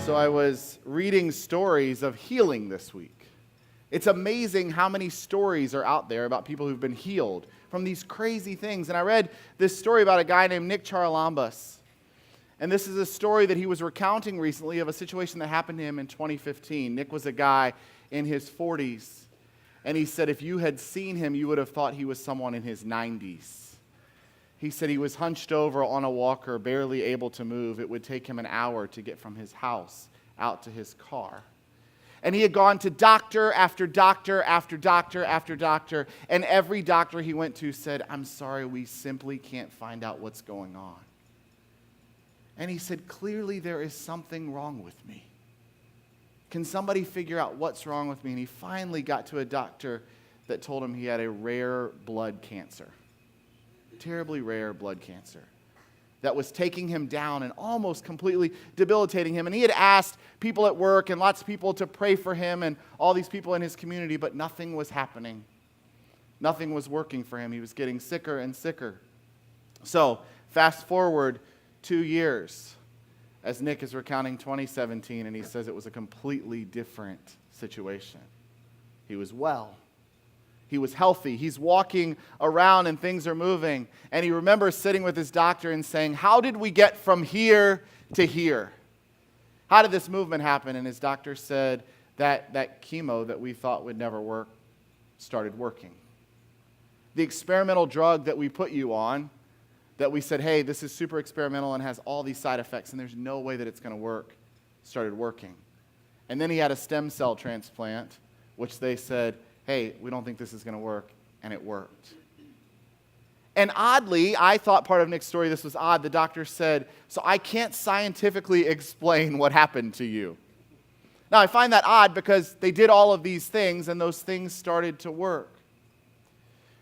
So I was reading stories of healing this week. It's amazing how many stories are out there about people who've been healed from these crazy things. And I read this story about a guy named Nick Charalambous. And this is a story that he was recounting recently of a situation that happened to him in 2015. Nick was a guy in his 40s. And he said if you had seen him, you would have thought he was someone in his 90s. He said he was hunched over on a walker, barely able to move. It would take him an hour to get from his house out to his car. And he had gone to doctor after doctor after doctor after doctor, and every doctor he went to said, "I'm sorry, we simply can't find out what's going on." And he said, "Clearly there is something wrong with me. Can somebody figure out what's wrong with me?" And he finally got to a doctor that told him he had a rare blood cancer. Terribly rare blood cancer that was taking him down and almost completely debilitating him. And he had asked people at work and lots of people to pray for him and all these people in his community, but nothing was happening. Nothing was working for him. He was getting sicker and sicker. So fast forward 2 years as Nick is recounting 2017, and he says it was a completely different situation. He was well. He was healthy. He's walking around and things are moving. And he remembers sitting with his doctor and saying, "How did we get from here to here? How did this movement happen?" And his doctor said that chemo that we thought would never work started working. The experimental drug that we put you on, that we said, "Hey, this is super experimental and has all these side effects and there's no way that it's going to work," started working. And then he had a stem cell transplant, which they said, "Hey, we don't think this is going to work," and it worked. And oddly, I thought part of Nick's story, this was odd, the doctor said, "So I can't scientifically explain what happened to you." Now, I find that odd because they did all of these things and those things started to work.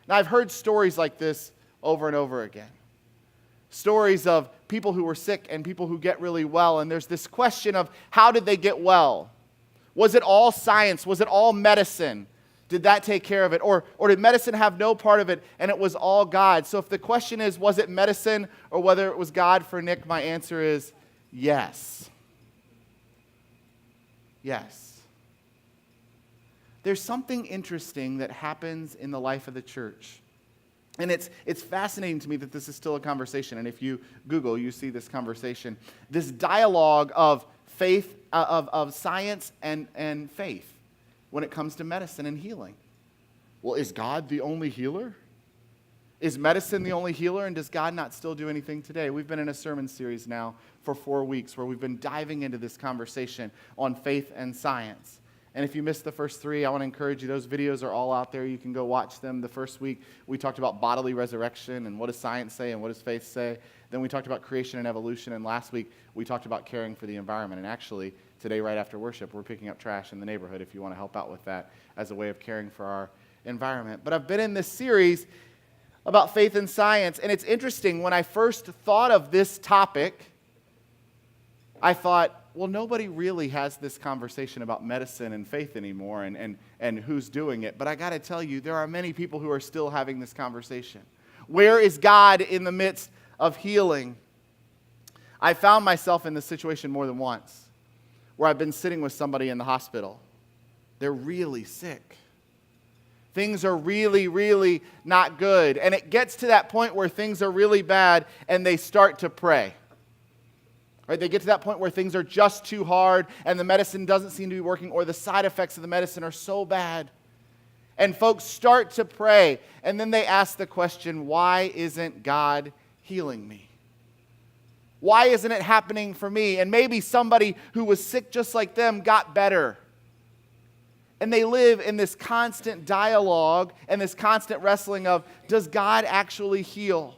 Now, I've heard stories like this over and over again. Stories of people who were sick and people who get really well, and there's this question of how did they get well? Was it all science? Was it all medicine? Did that take care of it? Or did medicine have no part of it and it was all God? So if the question is, was it medicine or whether it was God for Nick, my answer is yes. Yes. There's something interesting that happens in the life of the church. And it's fascinating to me that this is still a conversation. And if you Google, you see this conversation. This dialogue of faith, of science and faith. When it comes to medicine and healing. Well, is God the only healer? Is medicine the only healer, and does God not still do anything today? We've been in a sermon series now for 4 weeks where we've been diving into this conversation on faith and science. And if you missed the first 3, I want to encourage you. Those videos are all out there. You can go watch them. The first week, we talked about bodily resurrection and what does science say and what does faith say. Then we talked about creation and evolution. And last week, we talked about caring for the environment. And actually, today, right after worship, we're picking up trash in the neighborhood if you want to help out with that as a way of caring for our environment. But I've been in this series about faith and science. And it's interesting, when I first thought of this topic, I thought, well, nobody really has this conversation about medicine and faith anymore and who's doing it. But I got to tell you, there are many people who are still having this conversation. Where is God in the midst of healing? I found myself in this situation more than once, where I've been sitting with somebody in the hospital. They're really sick. Things are really, really not good. And it gets to that point where things are really bad and they start to pray. Right? They get to that point where things are just too hard and the medicine doesn't seem to be working, or the side effects of the medicine are so bad. And folks start to pray, and then they ask the question, why isn't God healing me? Why isn't it happening for me? And maybe somebody who was sick just like them got better. And they live in this constant dialogue and this constant wrestling of, does God actually heal?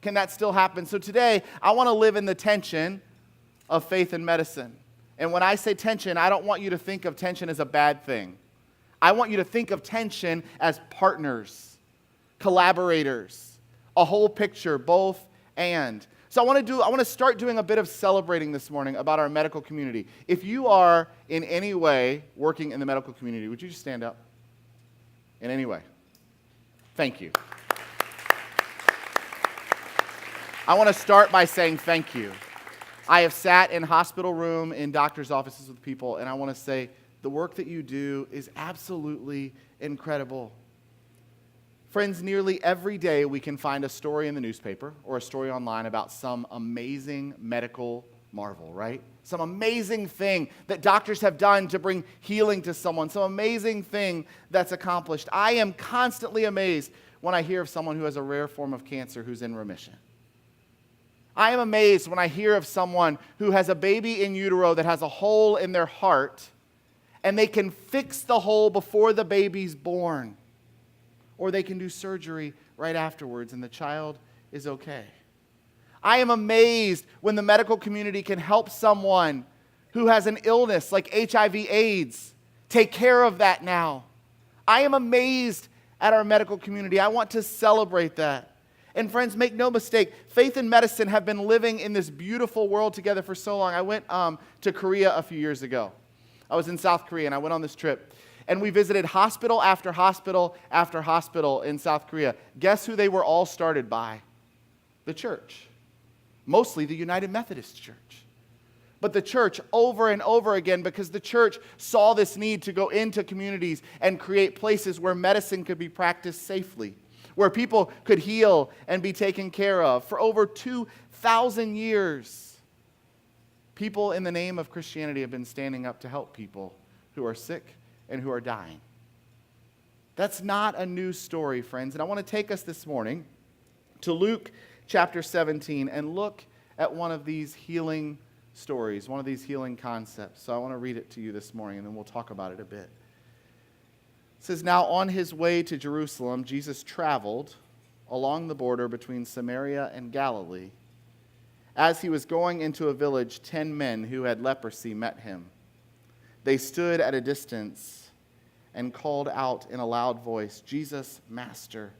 Can that still happen? So today, I want to live in the tension of faith and medicine. And when I say tension, I don't want you to think of tension as a bad thing. I want you to think of tension as partners, collaborators, a whole picture, both and. So I want to start doing a bit of celebrating this morning about our medical community. If you are in any way working in the medical community, would you just stand up? In any way. Thank you. I want to start by saying thank you. I have sat in hospital room, in doctor's offices with people, and I want to say the work that you do is absolutely incredible. Friends, nearly every day we can find a story in the newspaper or a story online about some amazing medical marvel, right? Some amazing thing that doctors have done to bring healing to someone, some amazing thing that's accomplished. I am constantly amazed when I hear of someone who has a rare form of cancer who's in remission. I am amazed when I hear of someone who has a baby in utero that has a hole in their heart and they can fix the hole before the baby's born. Or they can do surgery right afterwards and the child is okay. I am amazed when the medical community can help someone who has an illness like HIV/AIDS take care of that now. I am amazed at our medical community. I want to celebrate that. And friends, make no mistake, faith and medicine have been living in this beautiful world together for so long. I went to Korea a few years ago. I was in South Korea and I went on this trip. And we visited hospital after hospital after hospital in South Korea. Guess who they were all started by? The church. Mostly the United Methodist Church. But the church over and over again, because the church saw this need to go into communities and create places where medicine could be practiced safely, where people could heal and be taken care of. For over 2,000 years, people in the name of Christianity have been standing up to help people who are sick and who are dying. That's not a new story, friends. And I want to take us this morning to Luke chapter 17 and look at one of these healing stories, one of these healing concepts. So I want to read it to you this morning and then we'll talk about it a bit. It says, "Now on his way to Jerusalem, Jesus traveled along the border between Samaria and Galilee. As he was going into a village, 10 men who had leprosy met him. They stood at a distance and called out in a loud voice, 'Jesus, Master,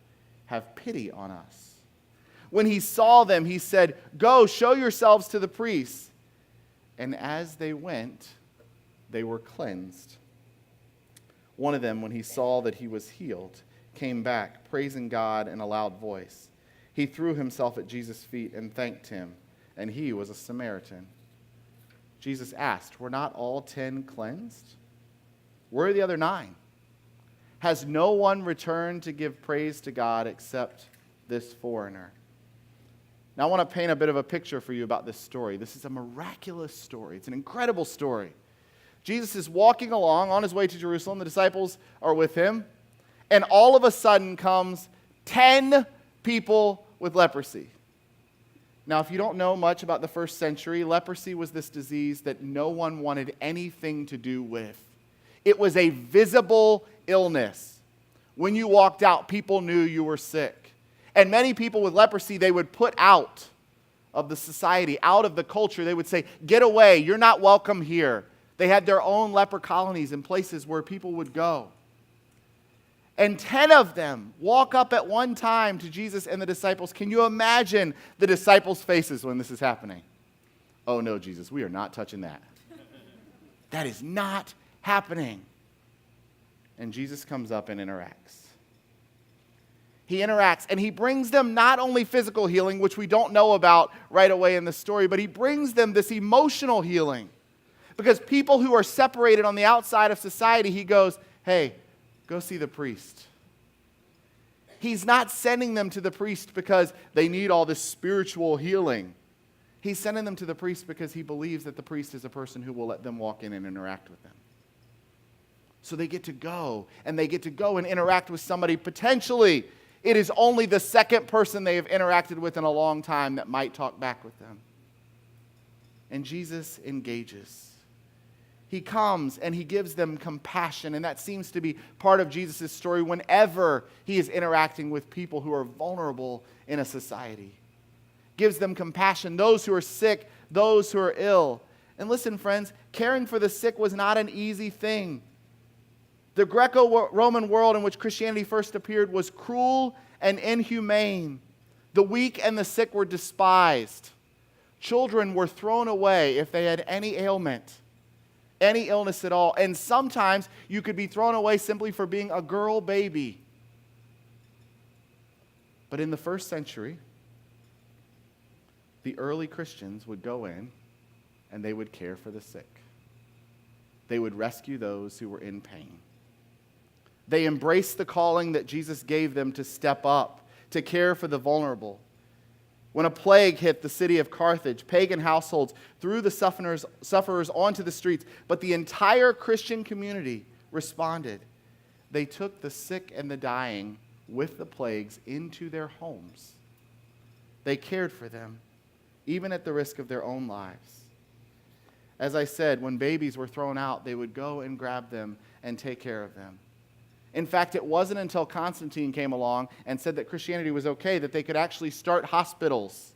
have pity on us.' When he saw them, he said, 'Go, show yourselves to the priests.' And as they went, they were cleansed. One of them, when he saw that he was healed, came back, praising God in a loud voice. He threw himself at Jesus' feet and thanked him, and he was a Samaritan. Jesus asked, 'Were not all 10 cleansed? Where are the other 9? Has no one returned to give praise to God except this foreigner?'" Now I want to paint a bit of a picture for you about this story. This is a miraculous story. It's an incredible story. Jesus is walking along on his way to Jerusalem. The disciples are with him. And all of a sudden comes 10 people with leprosy. Now, if you don't know much about the first century, leprosy was this disease that no one wanted anything to do with. It was a visible illness. When you walked out, people knew you were sick. And many people with leprosy, they would put out of the society, out of the culture. They would say, "Get away, you're not welcome here." They had their own leper colonies and places where people would go. And 10 of them walk up at one time to Jesus and the disciples. Can you imagine the disciples' faces when this is happening? "Oh no, Jesus, we are not touching that. That is not happening." And Jesus comes up and interacts. He interacts and he brings them not only physical healing, which we don't know about right away in the story, but he brings them this emotional healing. Because people who are separated on the outside of society, he goes, "Hey, go see the priest." He's not sending them to the priest because they need all this spiritual healing. He's sending them to the priest because he believes that the priest is a person who will let them walk in and interact with them. So they get to go, and they get to go and interact with somebody potentially. It is only the second person they have interacted with in a long time that might talk back with them. And Jesus engages. He comes and he gives them compassion, and that seems to be part of Jesus' story whenever he is interacting with people who are vulnerable in a society. Gives them compassion, those who are sick, those who are ill. And listen, friends, caring for the sick was not an easy thing. The Greco-Roman world in which Christianity first appeared was cruel and inhumane. The weak and the sick were despised. Children were thrown away if they had any ailment, any illness at all. And sometimes you could be thrown away simply for being a girl baby. But in the first century, the early Christians would go in and they would care for the sick. They would rescue those who were in pain. They embraced the calling that Jesus gave them to step up, to care for the vulnerable. When a plague hit the city of Carthage, pagan households threw the sufferers onto the streets, but the entire Christian community responded. They took the sick and the dying with the plagues into their homes. They cared for them, even at the risk of their own lives. As I said, when babies were thrown out, they would go and grab them and take care of them. In fact, it wasn't until Constantine came along and said that Christianity was okay that they could actually start hospitals.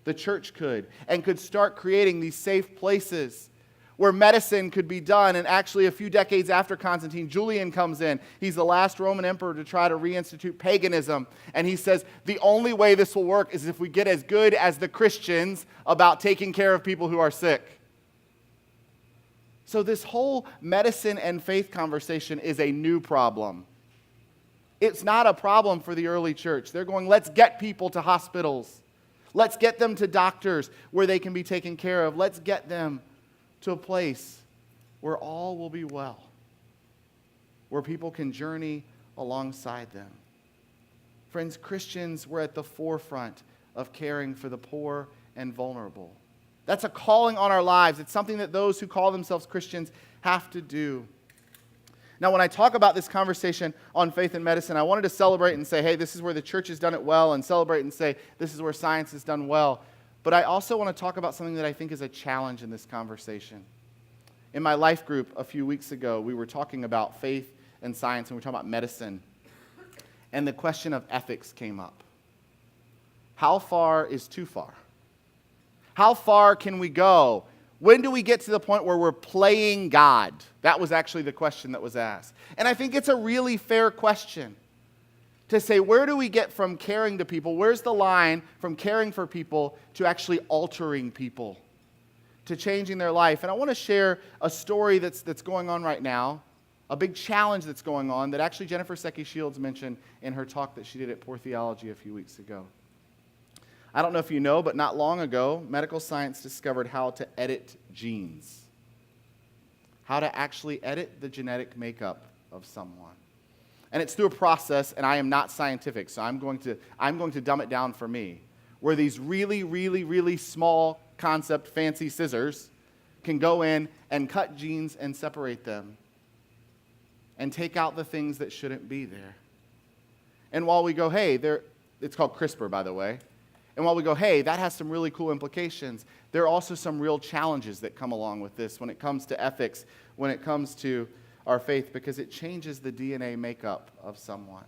The church could, and could start creating these safe places where medicine could be done. And actually, a few decades after Constantine, Julian comes in. He's the last Roman emperor to try to reinstitute paganism. And he says, the only way this will work is if we get as good as the Christians about taking care of people who are sick. So this whole medicine and faith conversation is a new problem. It's not a problem for the early church. They're going, let's get people to hospitals. Let's get them to doctors where they can be taken care of. Let's get them to a place where all will be well, where people can journey alongside them. Friends, Christians were at the forefront of caring for the poor and vulnerable. That's a calling on our lives. It's something that those who call themselves Christians have to do. Now, when I talk about this conversation on faith and medicine, I wanted to celebrate and say, hey, this is where the church has done it well, and celebrate and say, this is where science has done well. But I also want to talk about something that I think is a challenge in this conversation. In my life group a few weeks ago, we were talking about faith and science, and we were talking about medicine. And the question of ethics came up. How far is too far? How far can we go? When do we get to the point where we're playing God? That was actually the question that was asked. And I think it's a really fair question to say, where do we get from caring to people? Where's the line from caring for people to actually altering people, to changing their life? And I want to share a story that's going on right now, a big challenge that's going on that actually Jennifer Secchi-Shields mentioned in her talk that she did at Poor Theology a few weeks ago. I don't know if you know, but not long ago, medical science discovered how to edit genes. How to actually edit the genetic makeup of someone. And it's through a process, and I am not scientific, so I'm going to dumb it down for me, where these really, really, really small concept fancy scissors can go in and cut genes and separate them and take out the things that shouldn't be there. And while we go, hey, it's called CRISPR, by the way. And while we go, hey, that has some really cool implications, there are also some real challenges that come along with this when it comes to ethics, when it comes to our faith, because it changes the DNA makeup of someone.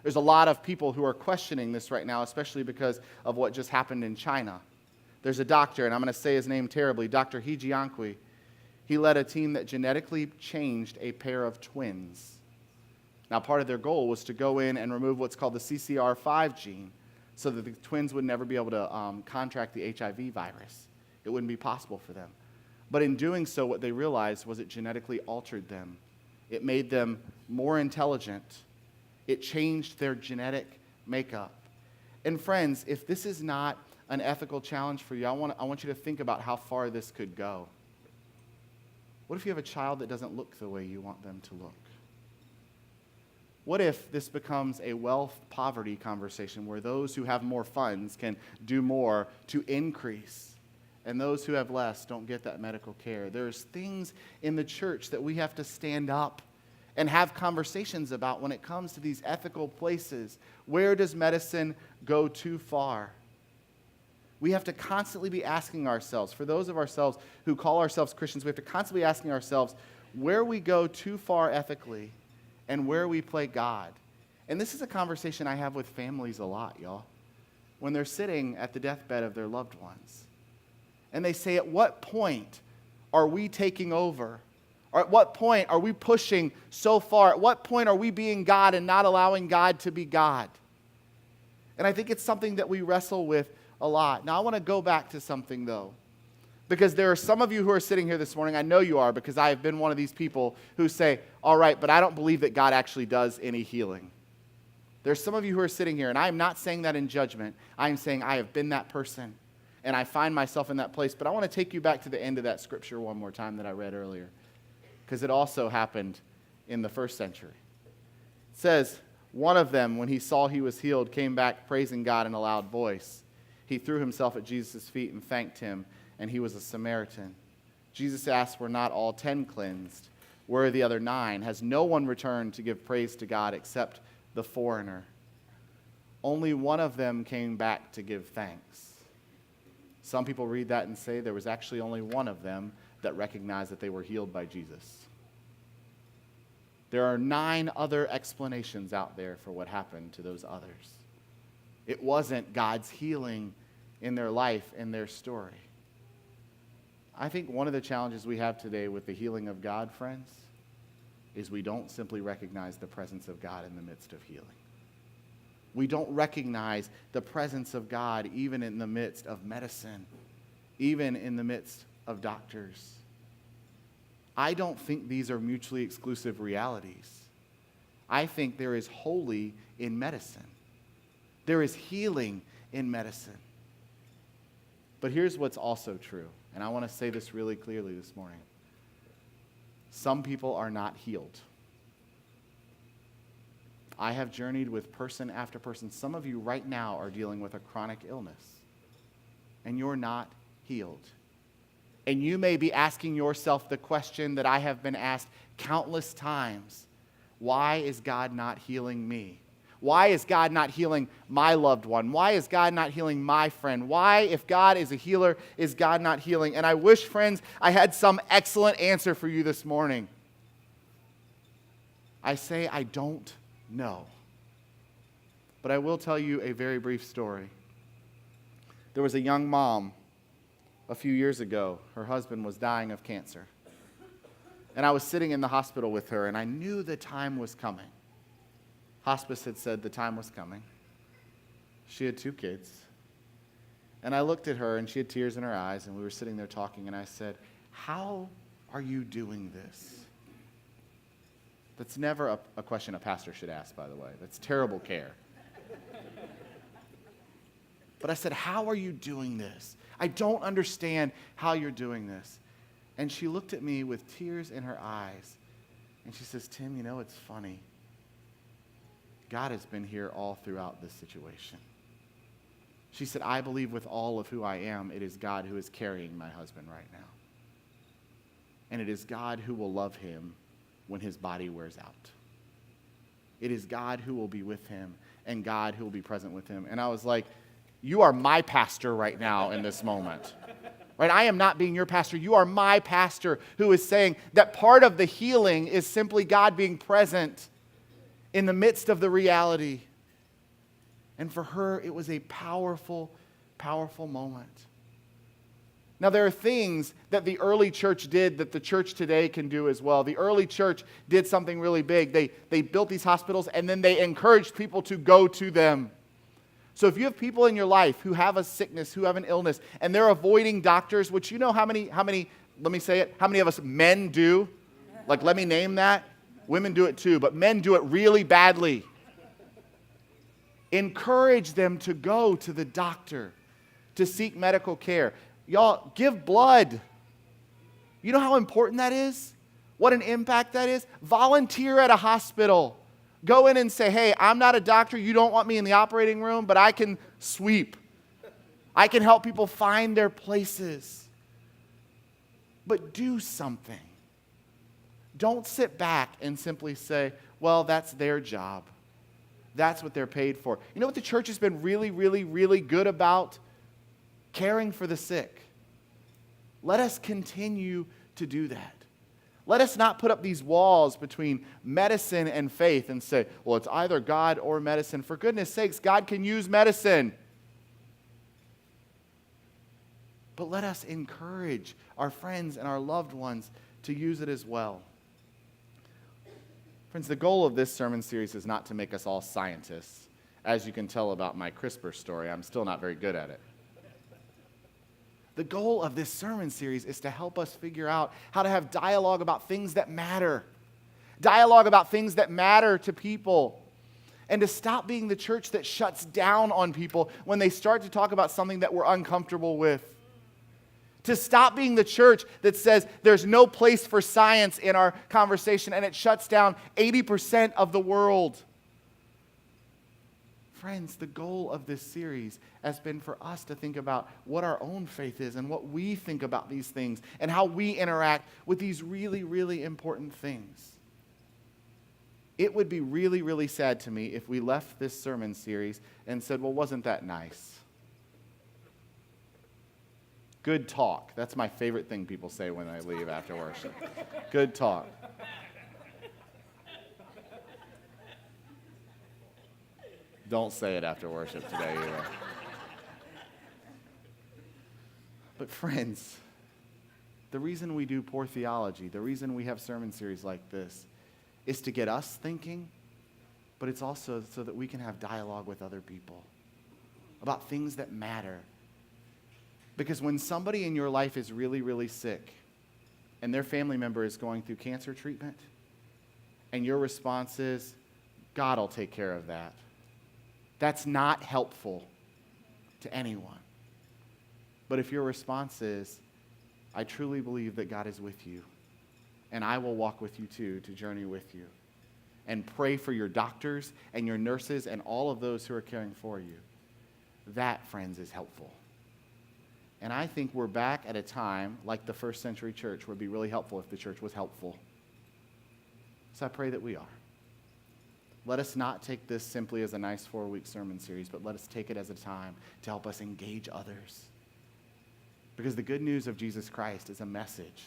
There's a lot of people who are questioning this right now, especially because of what just happened in China. There's a doctor, and I'm going to say his name terribly, Dr. He Jiankui. He led a team that genetically changed a pair of twins. Now, part of their goal was to go in and remove what's called the CCR5 gene, so that the twins would never be able to contract the HIV virus. It wouldn't be possible for them. But in doing so, what they realized was it genetically altered them. It made them more intelligent. It changed their genetic makeup. And friends, if this is not an ethical challenge for you, I want you to think about how far this could go. What if you have a child that doesn't look the way you want them to look? What if this becomes a wealth-poverty conversation where those who have more funds can do more to increase, and those who have less don't get that medical care? There's things in the church that we have to stand up and have conversations about when it comes to these ethical places. Where does medicine go too far? We have to constantly be asking ourselves, for those of ourselves who call ourselves Christians, we have to constantly be asking ourselves where we go too far ethically and where we play God. And this is a conversation I have with families a lot, y'all, when they're sitting at the deathbed of their loved ones. And they say, at what point are we taking over? Or at what point are we pushing so far? At what point are we being God and not allowing God to be God? And I think it's something that we wrestle with a lot. Now, I want to go back to something, though, because there are some of you who are sitting here this morning, I know you are, because I have been one of these people who say, all right, but I don't believe that God actually does any healing. There's some of you who are sitting here, and I am not saying that in judgment. I am saying I have been that person. and I find myself in that place. But I want to take you back to the end of that scripture one more time that I read earlier, because it also happened in the first century. It says, one of them, when he saw he was healed, came back praising God in a loud voice. He threw himself at Jesus' feet and thanked him, and he was a Samaritan. Jesus asked, were not all 10 cleansed? Where are the other 9? Has no one returned to give praise to God except the foreigner? Only one of them came back to give thanks. Some people read that and say there was actually only one of them that recognized that they were healed by Jesus. There are 9 other explanations out there for what happened to those others. It wasn't God's healing in their life, in their story. I think one of the challenges we have today with the healing of God, friends, is we don't simply recognize the presence of God in the midst of healing. We don't recognize the presence of God even in the midst of medicine, even in the midst of doctors. I don't think these are mutually exclusive realities. I think there is holy in medicine. There is healing in medicine. But here's what's also true, and I want to say this really clearly this morning. Some people are not healed. I have journeyed with person after person. Some of you right now are dealing with a chronic illness, and you're not healed. And you may be asking yourself the question that I have been asked countless times. Why is God not healing me? Why is God not healing my loved one? Why is God not healing my friend? Why, if God is a healer, is God not healing? And I wish, friends, I had some excellent answer for you this morning. I say I don't know. But I will tell you a very brief story. There was a young mom a few years ago. Her husband was dying of cancer. And I was sitting in the hospital with her, and I knew the time was coming. Hospice had said the time was coming. She had 2 kids. And I looked at her, and she had tears in her eyes, and we were sitting there talking, and I said, how are you doing this? That's never a question a pastor should ask, by the way. That's terrible care. But I said, how are you doing this? I don't understand how you're doing this. And she looked at me with tears in her eyes, and she says, Tim, you know, it's funny. God has been here all throughout this situation. She said, I believe with all of who I am, it is God who is carrying my husband right now. And it is God who will love him when his body wears out. It is God who will be with him and God who will be present with him. And I was like, you are my pastor right now in this moment. Right? I am not being your pastor. You are my pastor who is saying that part of the healing is simply God being present in the midst of the reality. And for her, it was a powerful, powerful moment. Now, there are things that the early church did that the church today can do as well. The early church did something really big. They built these hospitals, and then they encouraged people to go to them. So if you have people in your life who have a sickness, who have an illness, and they're avoiding doctors, which you know how many, let me say it, how many of us men do? Like, let me name that. Women do it too, but men do it really badly. Encourage them to go to the doctor to seek medical care. Y'all, give blood. You know how important that is? What an impact that is? Volunteer at a hospital. Go in and say, hey, I'm not a doctor. You don't want me in the operating room, but I can sweep. I can help people find their places. But do something. Don't sit back and simply say, well, that's their job. That's what they're paid for. You know what the church has been really, really, really good about? Caring for the sick. Let us continue to do that. Let us not put up these walls between medicine and faith and say, well, it's either God or medicine. For goodness sakes, God can use medicine. But let us encourage our friends and our loved ones to use it as well. Friends, the goal of this sermon series is not to make us all scientists. As you can tell about my CRISPR story, I'm still not very good at it. The goal of this sermon series is to help us figure out how to have dialogue about things that matter. Dialogue about things that matter to people. And to stop being the church that shuts down on people when they start to talk about something that we're uncomfortable with. To stop being the church that says there's no place for science in our conversation and it shuts down 80% of the world. Friends, the goal of this series has been for us to think about what our own faith is and what we think about these things and how we interact with these really, really important things. It would be really, really sad to me if we left this sermon series and said, well, wasn't that nice? Good talk. That's my favorite thing people say when I leave after worship. Good talk. Don't say it after worship today either. But friends, the reason we do Poor Theology, the reason we have sermon series like this, is to get us thinking, but it's also so that we can have dialogue with other people about things that matter. Because when somebody in your life is really, really sick and their family member is going through cancer treatment and your response is, God will take care of that, that's not helpful to anyone. But if your response is, I truly believe that God is with you and I will walk with you too to journey with you and pray for your doctors and your nurses and all of those who are caring for you, that, friends, is helpful. And I think we're back at a time like the first century church where it'd be really helpful if the church was helpful. So I pray that we are. Let us not take this simply as a nice 4-week sermon series, but let us take it as a time to help us engage others. Because the good news of Jesus Christ is a message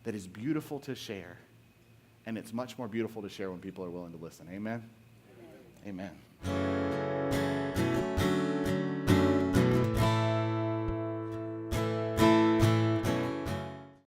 that is beautiful to share, and it's much more beautiful to share when people are willing to listen. Amen? Amen. Amen.